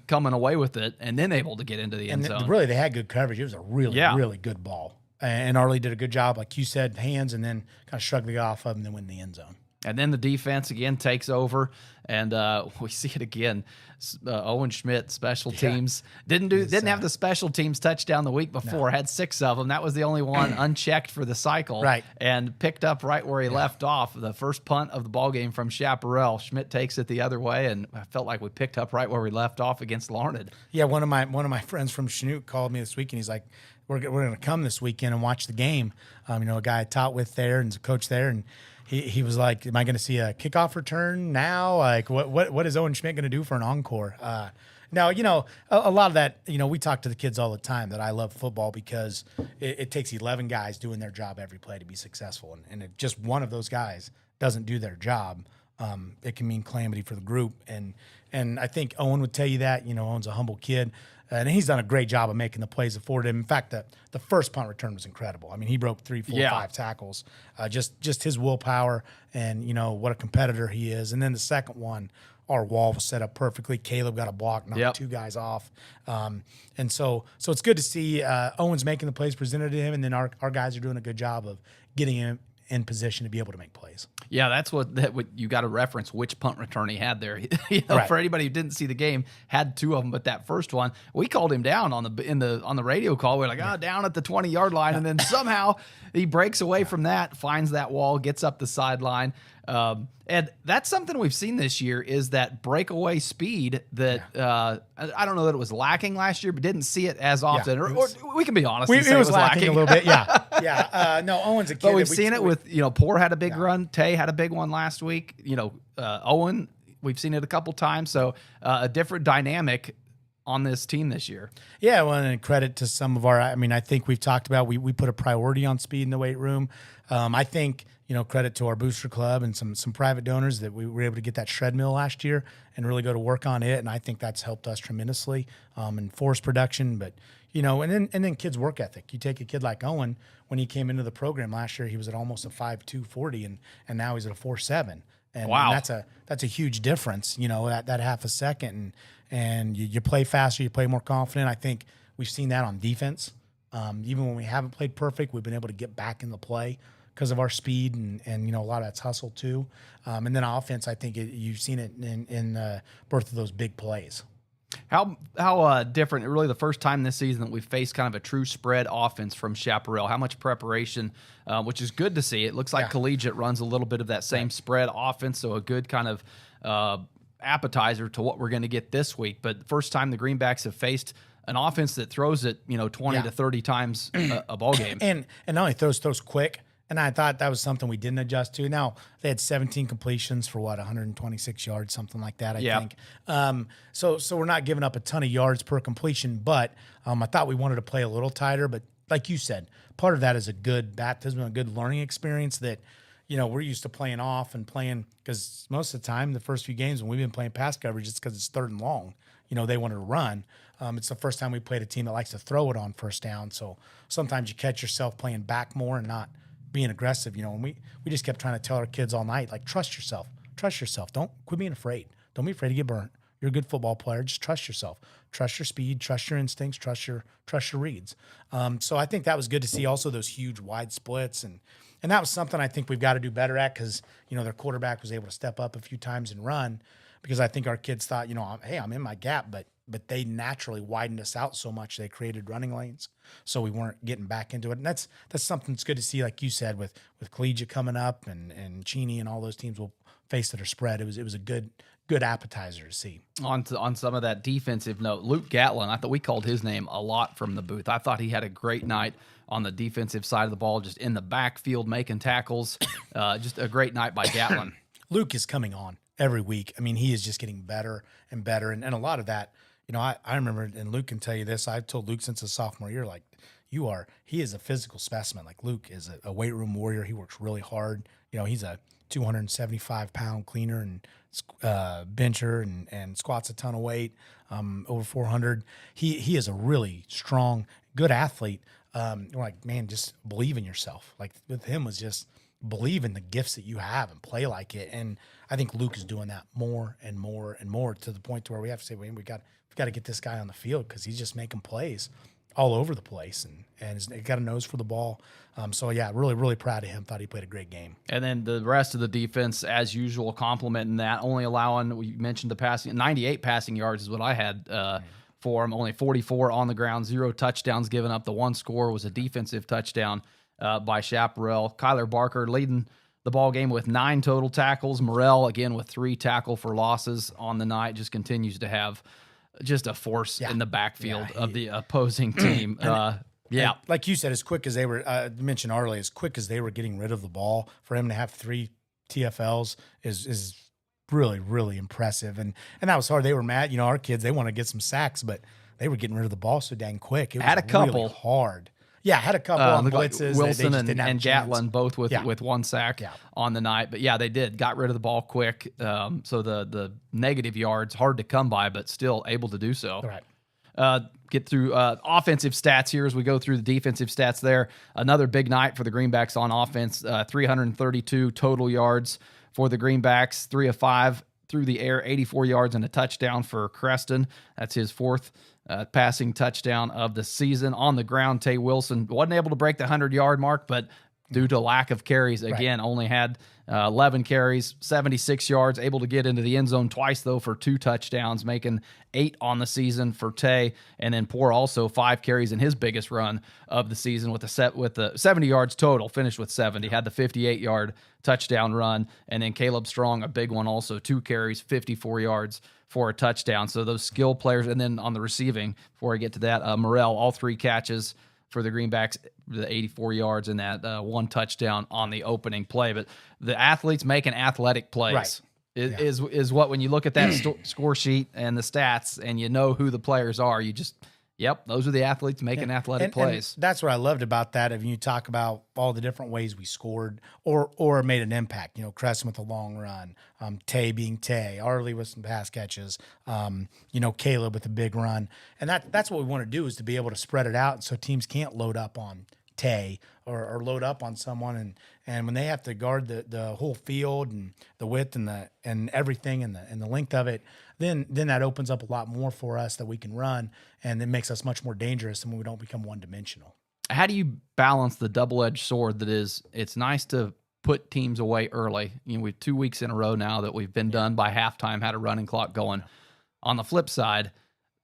coming away with it and then able to get into the end zone. Really, they had good coverage. It was a really good ball. And Arlie did a good job, like you said, hands, and then kind of shrugged the guy off of him and then went in the end zone. And then the defense again takes over, and we see it again. Owen Schmidt, special teams, didn't have the special teams touchdown the week before. Had 6 of them. That was the only one unchecked for the cycle. Right. And picked up right where he left off. The first punt of the ball game from Chaparral. Schmidt takes it the other way, and I felt like we picked up right where we left off against Larned. Yeah, one of my friends from Chinook called me this week, and he's like, "We're going to come this weekend and watch the game." A guy I taught with there and is a coach there, and he was like, "Am I going to see a kickoff return now? Like, what is Owen Schmidt going to do for an encore?" Now, a lot of that, we talk to the kids all the time that I love football because it takes 11 guys doing their job every play to be successful. And if just one of those guys doesn't do their job, it can mean calamity for the group. And I think Owen would tell you that. Owen's a humble kid. And he's done a great job of making the plays afford him. In fact, the first punt return was incredible. I mean, he broke 3, 4, 5 tackles. Just his willpower and, what a competitor he is. And then the second one, our wall was set up perfectly. Caleb got a block, knocked 2 guys off. And so it's good to see Owen's making the plays presented to him, and then our guys are doing a good job of getting him in position to be able to make plays. Yeah, that's what you got to reference which punt return he had there. For anybody who didn't see the game, had 2 of them, but that first one, we called him down on the radio call. We're like, down at the 20-yard line, and then somehow he breaks away from that, finds that wall, gets up the sideline. And that's something we've seen this year is that breakaway speed that I don't know that it was lacking last year, but didn't see it as often. Or we can be honest, it was lacking a little bit. No, Owen's a kid. But we've seen it with Poor had a big run. Tay had a big one last week. Owen, we've seen it a couple times. So a different dynamic on this team this year. Yeah, well, and credit to some of I think we've talked about we put a priority on speed in the weight room. I think credit to our booster club and some private donors that we were able to get that shred mill last year and really go to work on it, and I think that's helped us tremendously in force production. But and then kids' work ethic. You take a kid like Owen, when he came into the program last year, he was at almost a 5.2 40, and now he's at a 4.7. And, wow. And that's a huge difference, that half a second. And you play faster, you play more confident. I think we've seen that on defense. Even when we haven't played perfect, we've been able to get back in the play because of our speed and a lot of that's hustle too. And then offense, I think you've seen it in both of those big plays. How different, really the first time this season that we've faced kind of a true spread offense from Chaparral. How much preparation, which is good to see. It looks like Collegiate runs a little bit of that same spread offense, so a good kind of appetizer to what we're going to get this week. But first time the Greenbacks have faced an offense that throws it 20 to 30 times a ball game. And not only throws quick, and I thought that was something we didn't adjust to. Now, they had 17 completions for 126 yards, something like that, I think. So we're not giving up a ton of yards per completion, but I thought we wanted to play a little tighter. But like you said, part of that is a good baptism, a good learning experience that, we're used to playing off and playing, because most of the time, the first few games when we've been playing pass coverage, it's because it's 3rd and long. They wanted to run. It's the first time we played a team that likes to throw it on first down. So sometimes you catch yourself playing back more and not being aggressive, and we just kept trying to tell our kids all night, like, trust yourself. Don't quit being afraid. Don't be afraid to get burnt. You're a good football player. Just trust yourself. Trust your speed. Trust your instincts. Trust your reads. So I think that was good to see. Also those huge wide splits, and that was something I think we've got to do better at, because their quarterback was able to step up a few times and run, because I think our kids thought, hey, I'm in my gap, but they naturally widened us out so much they created running lanes, so we weren't getting back into it. And that's something that's good to see, like you said, with Collegiate coming up and Cheney and all those teams will face that are spread. It was a good appetizer to see. On some of that defensive note, Luke Gatlin, I thought we called his name a lot from the booth. I thought he had a great night on the defensive side of the ball, just in the backfield making tackles. Just a great night by Gatlin. Luke is coming on every week. I mean, he is just getting better and better, and a lot of that. I remember, and Luke can tell you this, I've told Luke since his sophomore year, like, he is a physical specimen. Like, Luke is a weight room warrior. He works really hard. He's a 275-pound cleaner and bencher and squats a ton of weight, over 400. He is a really strong, good athlete. We're like, man, just believe in yourself. Like, with him was just believe in the gifts that you have and play like it. And I think Luke is doing that more and more and more, to the point to where we have to say, we got to get this guy on the field, because he's just making plays all over the place, and he's got a nose for the ball. So yeah, really, really proud of him. Thought he played a great game. And then the rest of the defense, as usual, complimenting that, only allowing, we mentioned the passing, 98 passing yards is what I had for him. Only 44 on the ground, 0 touchdowns given up. The one score was a defensive touchdown by Chaparral. Kyler Barker leading the ball game with 9 total tackles. Morrell, again, with 3 tackle for losses on the night, just continues to have just a force in the backfield of the opposing team. And like you said, as quick as they were, mentioned earlier, as quick as they were getting rid of the ball, for him to have 3 TFLs is really, really impressive. And that was hard. They were mad. You know, our kids, they want to get some sacks, but they were getting rid of the ball so dang quick. It was had a couple really hard. Yeah, had a couple on blitzes. Wilson and Gatlin both with 1 sack on the night. But yeah, they did. Got rid of the ball quick. So the negative yards, hard to come by, but still able to do so. Right. Get through offensive stats here as we go through the defensive stats there. Another big night for the Greenbacks on offense. 332 total yards for the Greenbacks. 3 of 5 through the air, 84 yards and a touchdown for Creston. That's his 4th passing touchdown of the season. On the ground, Tay Wilson wasn't able to break the 100-yard mark, but due to lack of carries, again, only had 11 carries, 76 yards, able to get into the end zone twice, though, for 2 touchdowns, making 8 on the season for Tay. And then Poor also 5 carries in his biggest run of the season with the 70 yards total, finished with 70, had the 58-yard touchdown run. And then Caleb Strong, a big one also, 2 carries, 54 yards for a touchdown. So those skill players. And then on the receiving, before I get to that, Morrell, all 3 catches for the Greenbacks, the 84 yards and that 1 touchdown on the opening play. But the athletes making athletic plays is what, when you look at that score sheet and the stats and you know who the players are, you just, those are the athletes making athletic plays. And that's what I loved about that. If you talk about all the different ways we scored or made an impact, you know, Crescent with a long run, Tay being Tay, Arley with some pass catches, you know, Caleb with a big run. And that's what we want to do, is to be able to spread it out so teams can't load up on Tay or load up on someone. And when they have to guard the whole field and the width and everything and the length of it, then that opens up a lot more for us that we can run, and it makes us much more dangerous, and we don't become one-dimensional. How do you balance the double-edged sword that is, it's nice to put teams away early? You know, we've 2 weeks in a row now that we've been done by halftime, had a running clock going. On the flip side,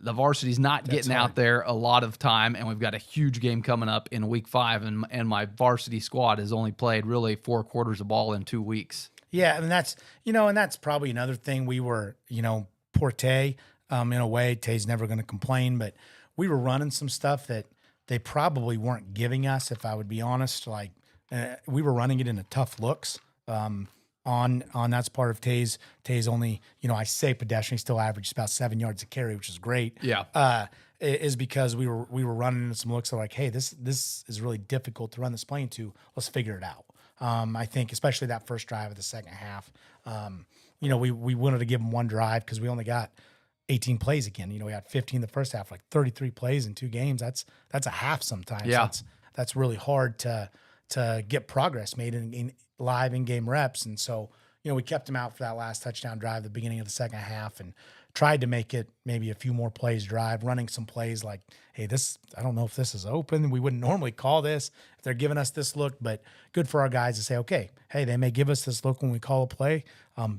the varsity's not getting out there a lot of time, and we've got a huge game coming up in week 5, and my varsity squad has only played really 4 quarters of ball in 2 weeks. Yeah, and that's probably another thing. We were, you know, poor Tay, in a way. Tay's never going to complain, but we were running some stuff that they probably weren't giving us, if I would be honest. Like, we were running it into tough looks. On that's part of Tay's only, you know, I say pedestrian, he still averaged about 7 yards a carry, which is great. Yeah. Is because we were running into some looks that are like, hey, this is really difficult to run this play into. Let's figure it out. I think especially that first drive of the second half, you know, we wanted to give them 1 drive because we only got 18 plays again. You know, we had 15 the first half, like 33 plays in 2 games. That's a half sometimes. Yeah. That's really hard to get progress made in live in-game reps. And so, you know, we kept them out for that last touchdown drive at the beginning of the second half and tried to make it maybe a few more plays drive, running some plays like, hey, I don't know if this is open. We wouldn't normally call this if they're giving us this look, but good for our guys to say, okay, hey, they may give us this look when we call a play.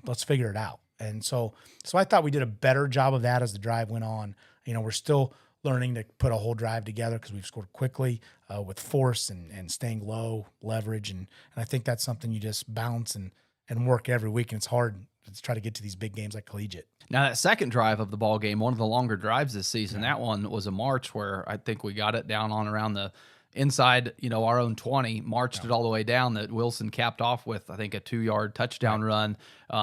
Let's figure it out. And so I thought we did a better job of that as the drive went on. You know, we're still learning to put a whole drive together because we've scored quickly with force and staying low, leverage. And I think that's something you just bounce and work every week. And it's hard to try to get to these big games like Collegiate. Now, that second drive of the ball game, one of the longer drives this season, that one was a march where I think we got it down on around the inside, you know, our own 20, marched it all the way down, that Wilson capped off with, I think, a 2-yard touchdown run.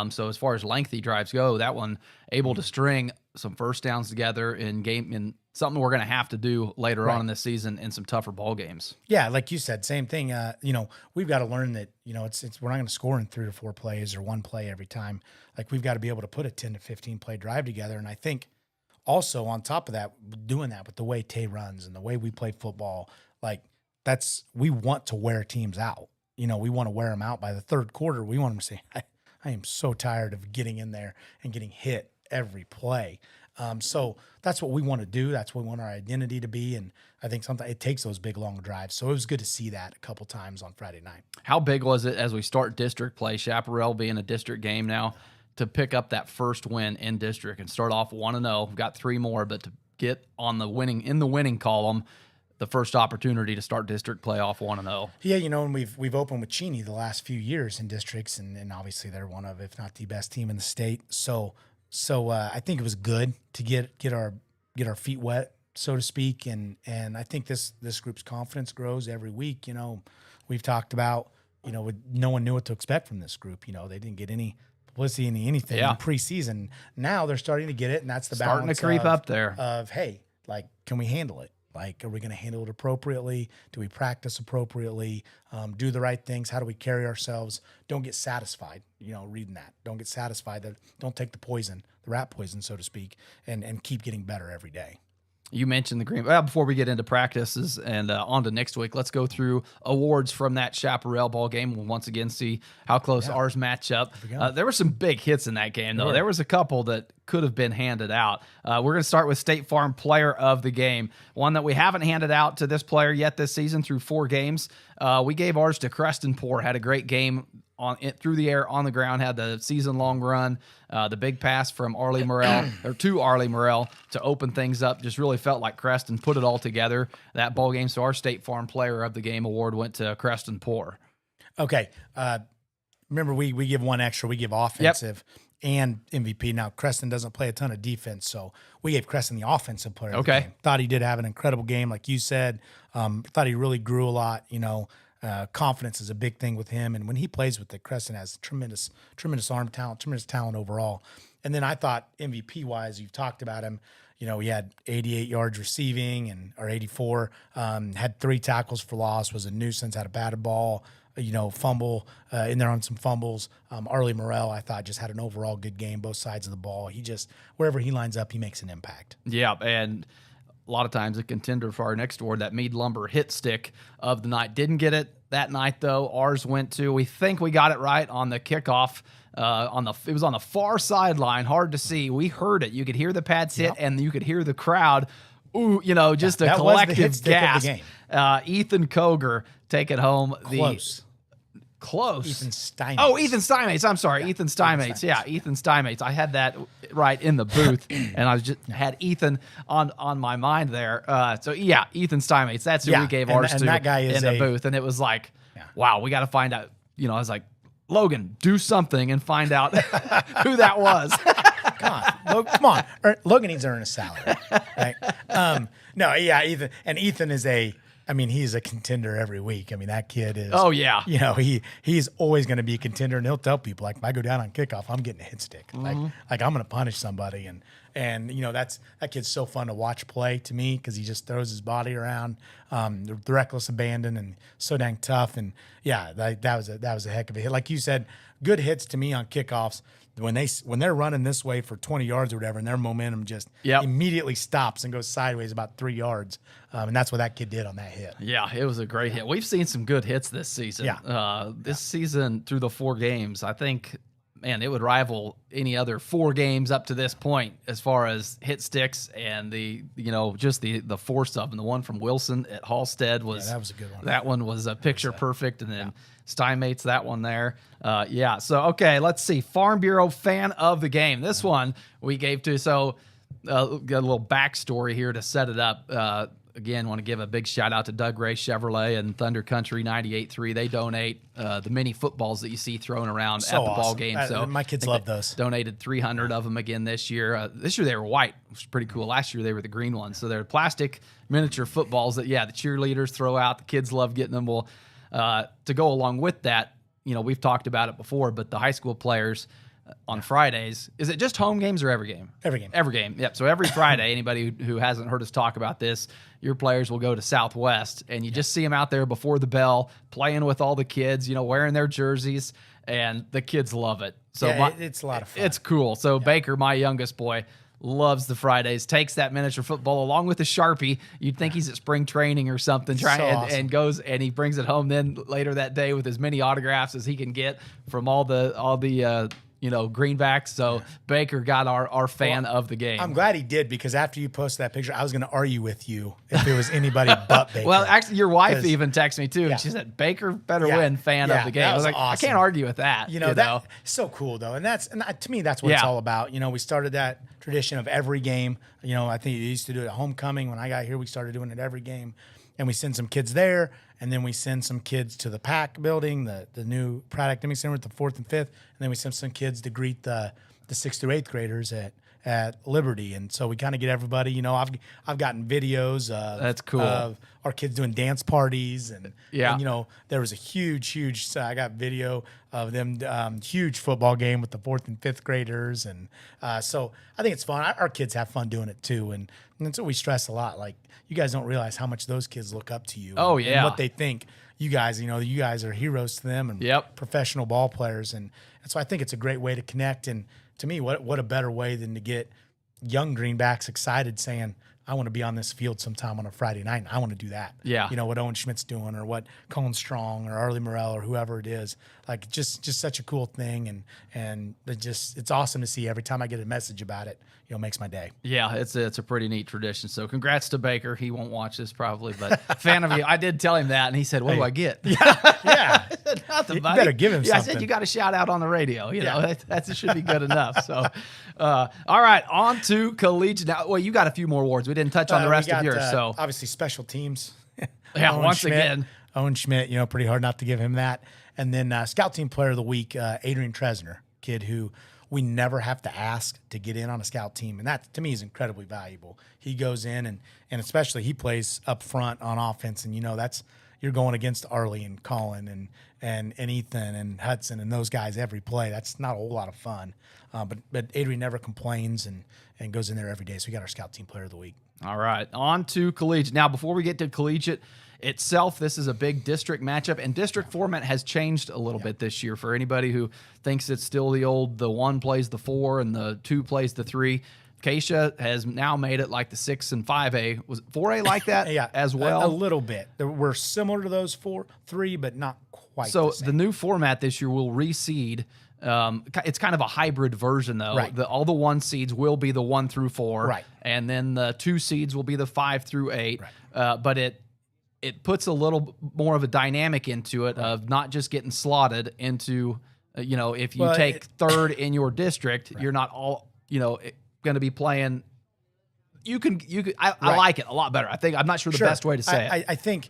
So as far as lengthy drives go, that one able to string some first downs together in something we're going to have to do later on in this season in some tougher ball games. Yeah, like you said, same thing. You know, we've got to learn that, you know, we're not going to score in 3 or 4 plays or 1 play every time. Like, we've got to be able to put a 10 to 15 play drive together. And I think also on top of that, doing that with the way Tay runs and the way we play football, like, we want to wear teams out. we want to wear them out by the third quarter. We want them to say, I am so tired of getting in there and getting hit every play. So that's what we want to do. That's what we want our identity to be. And I think sometimes it takes those big, long drives. So it was good to see that a couple times on Friday night. How big was it as we start district play, Chaparral being a district game now, to pick up that first win in district and start off 1-0? We've got 3 more, but to get in the winning column, the first opportunity to start district play off 1-0. Yeah, and we've opened with Cheney the last few years in districts, and obviously they're one of, if not the best team in the state. So I think it was good to get our feet wet, so to speak, and I think this group's confidence grows every week. We've talked about no one knew what to expect from this group. They didn't get any publicity, anything in preseason. Now they're starting to get it, and that's the starting balance to creep up there. Of hey, can we handle it? Are we going to handle it appropriately? Do we practice appropriately? Do the right things? How do we carry ourselves? Don't get satisfied, reading that. Don't get satisfied. Don't take the rat poison, so to speak, and keep getting better every day. You mentioned the green. Well, before we get into practices and on to next week, let's go through awards from that Chaparral ball game. We'll once again see how close ours match up. There were some big hits in that game, though. There was a couple that could have been handed out. We're going to start with State Farm Player of the Game, one that we haven't handed out to this player yet this season through 4 games. We gave ours to Creston Poor. Had a great game through the air, on the ground, had the season-long run, the big pass from Arlie Morrell, or to Arlie Morrell to open things up. Just really felt like Creston put it all together that ball game. So our State Farm Player of the Game award went to Creston Poor. Okay. Remember, we give one extra. We give offensive and MVP. Now, Creston doesn't play a ton of defense, so we gave Creston the offensive player of the game. Thought he did have an incredible game, like you said. Thought he really grew a lot, confidence is a big thing with him. And when he plays with it, Creston has tremendous arm talent, tremendous talent overall. And then I thought MVP wise, you've talked about him, he had 88 yards receiving or 84, had 3 tackles for loss, was a nuisance, had a batted ball, fumble in there on some fumbles. Arlie Morrell, I thought, just had an overall good game, both sides of the ball. He just, wherever he lines up, he makes an impact. Yeah. And a lot of times a contender for our next award, that Meade Lumber hit stick of the night. Didn't get it that night, though. Ours went to, we think we got it right on the kickoff. It was on the far sideline, hard to see. We heard it. You could hear the pads hit, and you could hear the crowd. Ooh, just a collective gasp. Ethan Koger take it home. Close. Ethan Steinmates. Oh, Ethan Steinmates. I'm sorry. Ethan Steinmates. Yeah, Ethan Steinmates. I had that right in the booth, and I just had Ethan on my mind there. Ethan Steinmates. That's who we gave ours to that guy is in the booth. And it was like, wow, we got to find out. I was like, Logan, do something and find out who that was. Come on. Logan needs to earn a salary. Right? Ethan. And Ethan is he's a contender every week. That kid is. Oh, yeah. He's always going to be a contender, and he'll tell people, if I go down on kickoff, I'm getting a hit stick. Mm-hmm. Like I'm going to punish somebody. And that kid's so fun to watch play to me because he just throws his body around, the reckless abandon, and so dang tough. And, that was a heck of a hit. Like you said, good hits to me on kickoffs. When they're running this way for 20 yards or whatever, and their momentum just immediately stops and goes sideways about 3 yards, and that's what that kid did on that hit. Yeah, it was a great hit. We've seen some good hits this season. This season through the 4 games, I think, man, it would rival any other 4 games up to this point as far as hit sticks and just the force of them. The one from Wilson at Halstead that was a good one. That one was a picture perfect, and then Steinmates, that one there. So, okay, let's see. Farm Bureau Fan of the Game. This one we gave to, got a little backstory here to set it up. Again, want to give a big shout out to Doug Ray Chevrolet and Thunder Country 98.3. They donate the mini footballs that you see thrown around at the ball game. So my kids love those. Donated 300 of them again this year. This year they were white, which was pretty cool. Last year they were the green ones. So they're plastic miniature footballs that, the cheerleaders throw out. The kids love getting them. Well, to go along with that, we've talked about it before, but the high school players on Fridays, is it just home games or every game? Every game. Every game, yep. So every Friday, anybody who hasn't heard us talk about this, your players will go to Southwest, and you just see them out there before the bell, playing with all the kids, wearing their jerseys, and the kids love it. So it's a lot of fun. It's cool. So Baker, my youngest boy, loves the Fridays, takes that miniature football along with a Sharpie. You'd think he's at spring training or something, and goes and he brings it home then later that day with as many autographs as he can get from all the greenbacks. So Baker got our fan of the game. I'm glad he did, because after you posted that picture, I was going to argue with you if it was anybody but Baker. Well, actually, your wife even texted me too, and she said Baker better win fan of the game. I was like, awesome. I can't argue with that. That's so cool though, and to me that's what it's all about. We started that tradition of every game. I think you used to do it at homecoming. When I got here, we started doing it every game, and we send some kids there. And then we send some kids to the PAC building, the new Pratt Academic Center with the 4th and 5th. And then we send some kids to greet the 6th through 8th graders at Liberty. And so we kind of get everybody, I've gotten videos that's cool. Of our kids doing dance parties. And there was a huge, I got video of them, huge football game with the 4th and 5th graders. And so I think it's fun. Our kids have fun doing it too. And that's what we stress a lot. Like, you guys don't realize how much those kids look up to you. Oh, yeah. And what they think. You guys are heroes to them and professional ball players. And so I think it's a great way to connect. And to me, what a better way than to get young greenbacks excited saying, I want to be on this field sometime on a Friday night. And I want to do that. Yeah. What Owen Schmidt's doing, or what Colin Strong or Arlie Morell or whoever it is. Like, just such a cool thing. And it's awesome to see every time I get a message about it. Makes my day. Yeah, it's a pretty neat tradition. So congrats to Baker. He won't watch this probably, but fan of you. I did tell him that, and he said, "What do I get?" Yeah. Nothing, buddy. You better give him something. I said, you got a shout out on the radio. That should be good enough. So, all right, on to Collegiate. Now, well, you got a few more awards. We didn't touch on the rest of yours. So obviously special teams. Once again. Owen Schmidt, pretty hard not to give him that. And then Scout Team Player of the Week, Adrian Tresner, kid who we never have to ask to get in on a scout team. And that, to me, is incredibly valuable. He goes in, and especially he plays up front on offense. And, you're going against Arlie and Colin and Ethan and Hudson and those guys every play. That's not a whole lot of fun. But Adrian never complains and goes in there every day. So we got our Scout Team Player of the Week. All right, on to Collegiate. Now, before we get to Collegiate itself, this is a big district matchup, and district format has changed a little bit this year. For anybody who thinks it's still the 1 plays the 4 and the 2 plays the 3, Keisha has now made it like the 6 and 5A. Was 4A like that as well? A little bit. We're similar to those 3, but not quite So the same. The new format this year will reseed. It's kind of a hybrid version, though. Right. All the 1 seeds will be the 1 through 4, right, and then the 2 seeds will be the 5 through 8. Right. But it puts a little more of a dynamic into it of not just getting slotted into, if you take third in your district, you're not all, going to be playing. I like it a lot better. I'm not sure the best way to say it. I think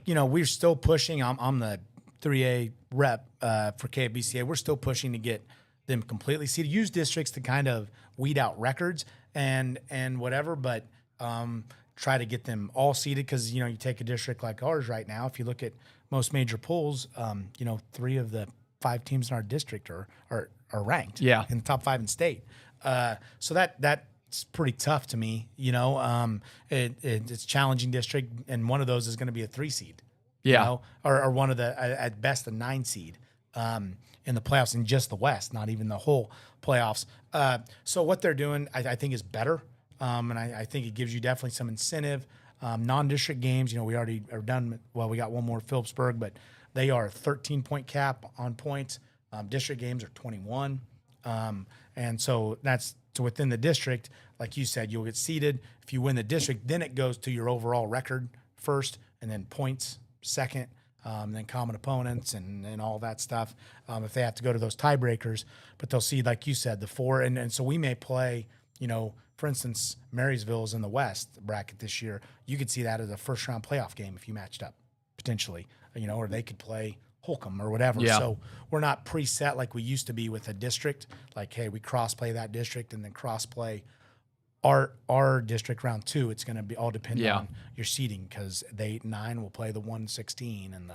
we're still pushing. I'm the 3A rep for KBCA. We're still pushing to get them completely seeded. Use districts to kind of weed out records and whatever, but try to get them all seeded, because you take a district like ours right now. If you look at most major polls, 3 of the 5 teams in our district are ranked in the top 5 in state. So that's pretty tough to me. It's a challenging district, and one of those is going to be a 3 seed. Or one of the at best a 9 seed in the playoffs in just the West, not even the whole playoffs. So what they're doing, I think, is better. And I think it gives you definitely some incentive. Non-district games, we already are done. Well, we got one more, Phillipsburg, but they are a 13-point cap on points. District games are 21. And so that's within the district. Like you said, you'll get seeded. If you win the district, then it goes to your overall record first, and then points second, then common opponents and all that stuff. If they have to go to those tiebreakers, but they'll seed, like you said, the 4. And so we may play, for instance, Marysville's in the West bracket this year. You could see that as a first-round playoff game if you matched up, potentially, or they could play Holcomb or whatever. Yeah. So we're not preset like we used to be with a district. Like, hey, we cross-play that district and then cross-play our district round 2. It's going to be all dependent on your seeding, because the 8 and 9 will play the 1-16 and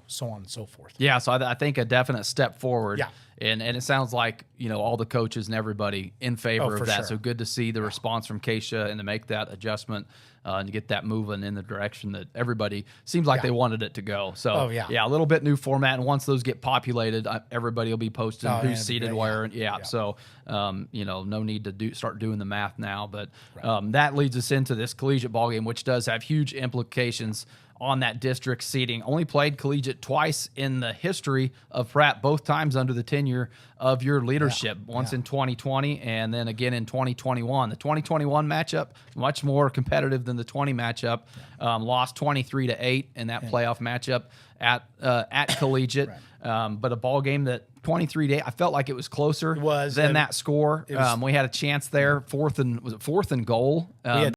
so on and so forth. Yeah, so I think a definite step forward. Yeah. And it sounds like, all the coaches and everybody in favor of that. Sure. So good to see the response from Keisha and to make that adjustment and to get that moving in the direction that everybody seems like they wanted it to go. So, a little bit new format. And once those get populated, everybody will be posting who's seated where. So, no need to start doing the math now. But that leads us into this collegiate ballgame, which does have huge implications on that district seating. Only played collegiate twice in the history of Pratt, both times under the tenure of your leadership. Once in 2020 and then again in 2021. The 2021 matchup, much more competitive than the 20 matchup. Lost 23-8 in that playoff matchup at Collegiate. But a ball game that 23-8, I felt like it was closer than that score. We had a chance there, fourth and goal.